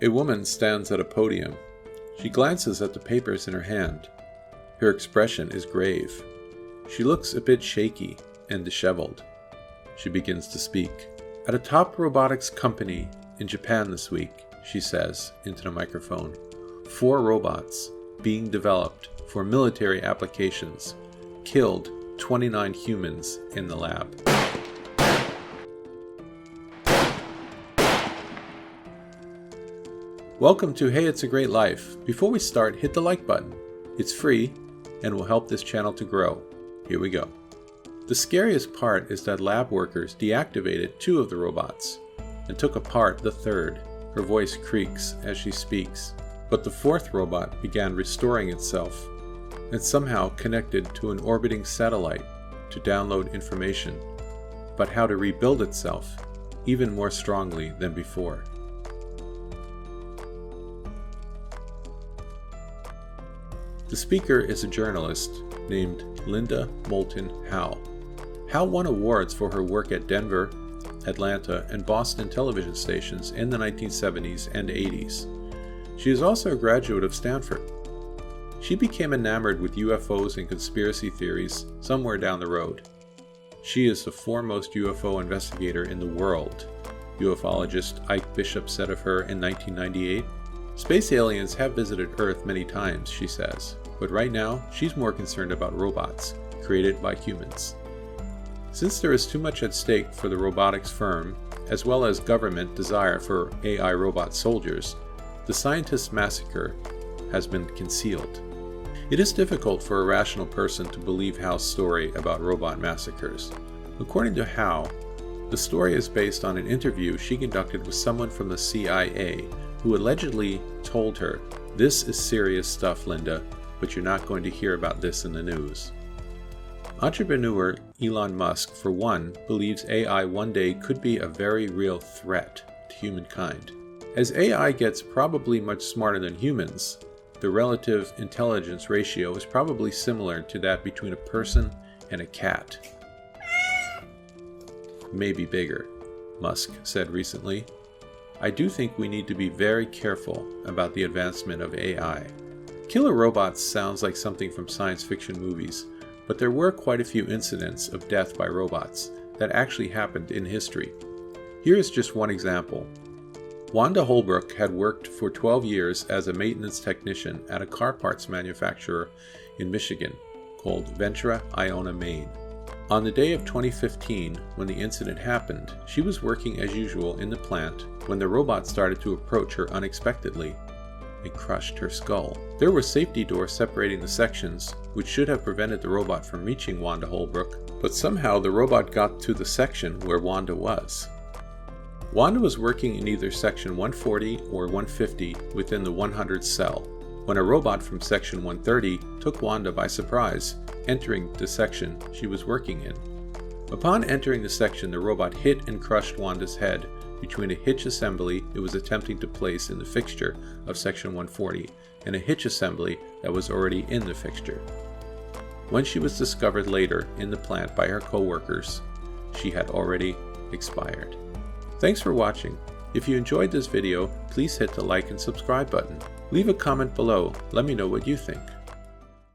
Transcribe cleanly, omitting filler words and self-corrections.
A woman stands at a podium. She glances at the papers in her hand. Her expression is grave. She looks a bit shaky and disheveled. She begins to speak. At a top robotics company in Japan this week, she says into the microphone, 4 robots being developed for military applications killed 29 humans in the lab. Welcome to Hey It's a Great Life. Before we start, hit the like button. It's free and will help this channel to grow. Here we go. The scariest part is that lab workers deactivated 2 of the robots and took apart the 3rd. Her voice creaks as she speaks, but the 4th robot began restoring itself and somehow connected to an orbiting satellite to download information, but how to rebuild itself even more strongly than before. The speaker is a journalist named Linda Moulton Howe. Howe won awards for her work at Denver, Atlanta, and Boston television stations in the 1970s and 80s. She is also a graduate of Stanford. She became enamored with UFOs and conspiracy theories somewhere down the road. She is the foremost UFO investigator in the world, ufologist Ike Bishop said of her in 1998. Space aliens have visited Earth many times, she says, but right now she's more concerned about robots created by humans. Since there is too much at stake for the robotics firm, as well as government desire for AI robot soldiers, the scientist massacre has been concealed. It is difficult for a rational person to believe Howe's story about robot massacres. According to Howe, the story is based on an interview she conducted with someone from the CIA who allegedly told her, "This is serious stuff, Linda, but you're not going to hear about this in the news." Entrepreneur Elon Musk, for one, believes AI one day could be a very real threat to humankind. As AI gets probably much smarter than humans, the relative intelligence ratio is probably similar to that between a person and a cat. Maybe bigger, Musk said recently. I do think we need to be very careful about the advancement of AI. Killer robots sounds like something from science fiction movies, but there were quite a few incidents of death by robots that actually happened in history. Here is just one example. Wanda Holbrook had worked for 12 years as a maintenance technician at a car parts manufacturer in Michigan called Ventura, Iona, Maine. On the day of 2015, when the incident happened, she was working as usual in the plant when the robot started to approach her unexpectedly and crushed her skull. There were safety doors separating the sections, which should have prevented the robot from reaching Wanda Holbrook, but somehow the robot got to the section where Wanda was. Wanda was working in either section 140 or 150 within the 100 cell, when a robot from section 130 took Wanda by surprise, entering the section she was working in. Upon entering the section, the robot hit and crushed Wanda's head between a hitch assembly it was attempting to place in the fixture of section 140 and a hitch assembly that was already in the fixture. When she was discovered later in the plant by her co-workers, she had already expired. Thanks for watching. If you enjoyed this video, please hit the like and subscribe button. Leave a comment below, let me know what you think.